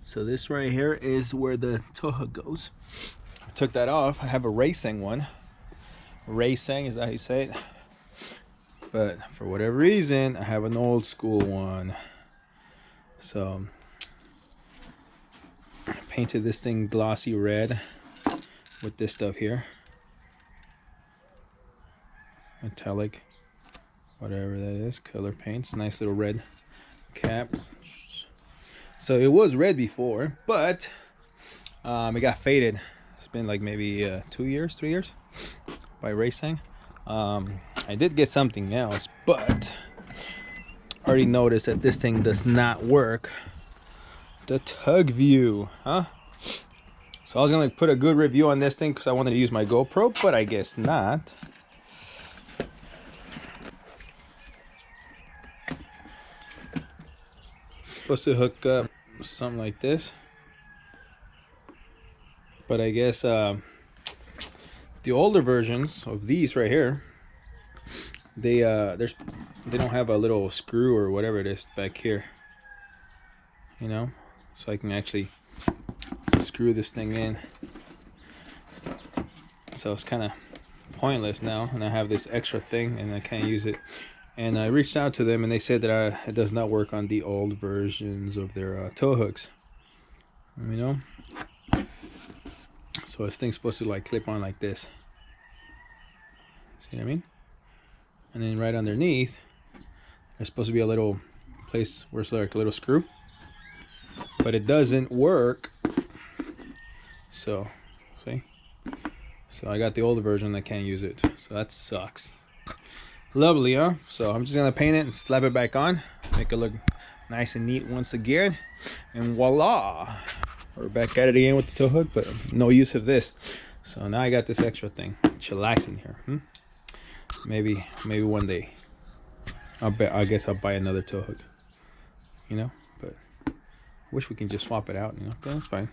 So this right here is where the tow hook goes. I took that off. I have a Raceseng one. Raceseng, is that how you say it? But for whatever reason, I have an old school one. So I painted this thing glossy red with this stuff here. Metallic, whatever that is, color paints. Nice little red caps. So it was red before, but it got faded. It's been like maybe 2 years, 3 years by Raceseng. I did get something else, but I already noticed that this thing does not work. The Tug View, huh? So I was gonna put a good review on this thing because I wanted to use my GoPro, but I guess not. Supposed to hook up something like this, but I guess the older versions of these right here, they don't have a little screw or whatever it is back here, you know, so I can actually screw this thing in. So it's kind of pointless now, and I have this extra thing and I can't use it. And I reached out to them and they said that it does not work on the old versions of their tow hooks, you know. So this thing's supposed to like clip on like this, see what I mean? And then right underneath there's supposed to be a little place where it's like a little screw, but it doesn't work. So see, so I got the older version, I can't use it, so that sucks. Lovely, huh? So I'm just gonna paint it and slap it back on, make it look nice and neat once again, and voila, we're back at it again with the tow hook, but no use of this. So now I got this extra thing chillaxing here. Maybe one day I guess I'll buy another tow hook, you know, but I wish we can just swap it out, you know, but that's fine.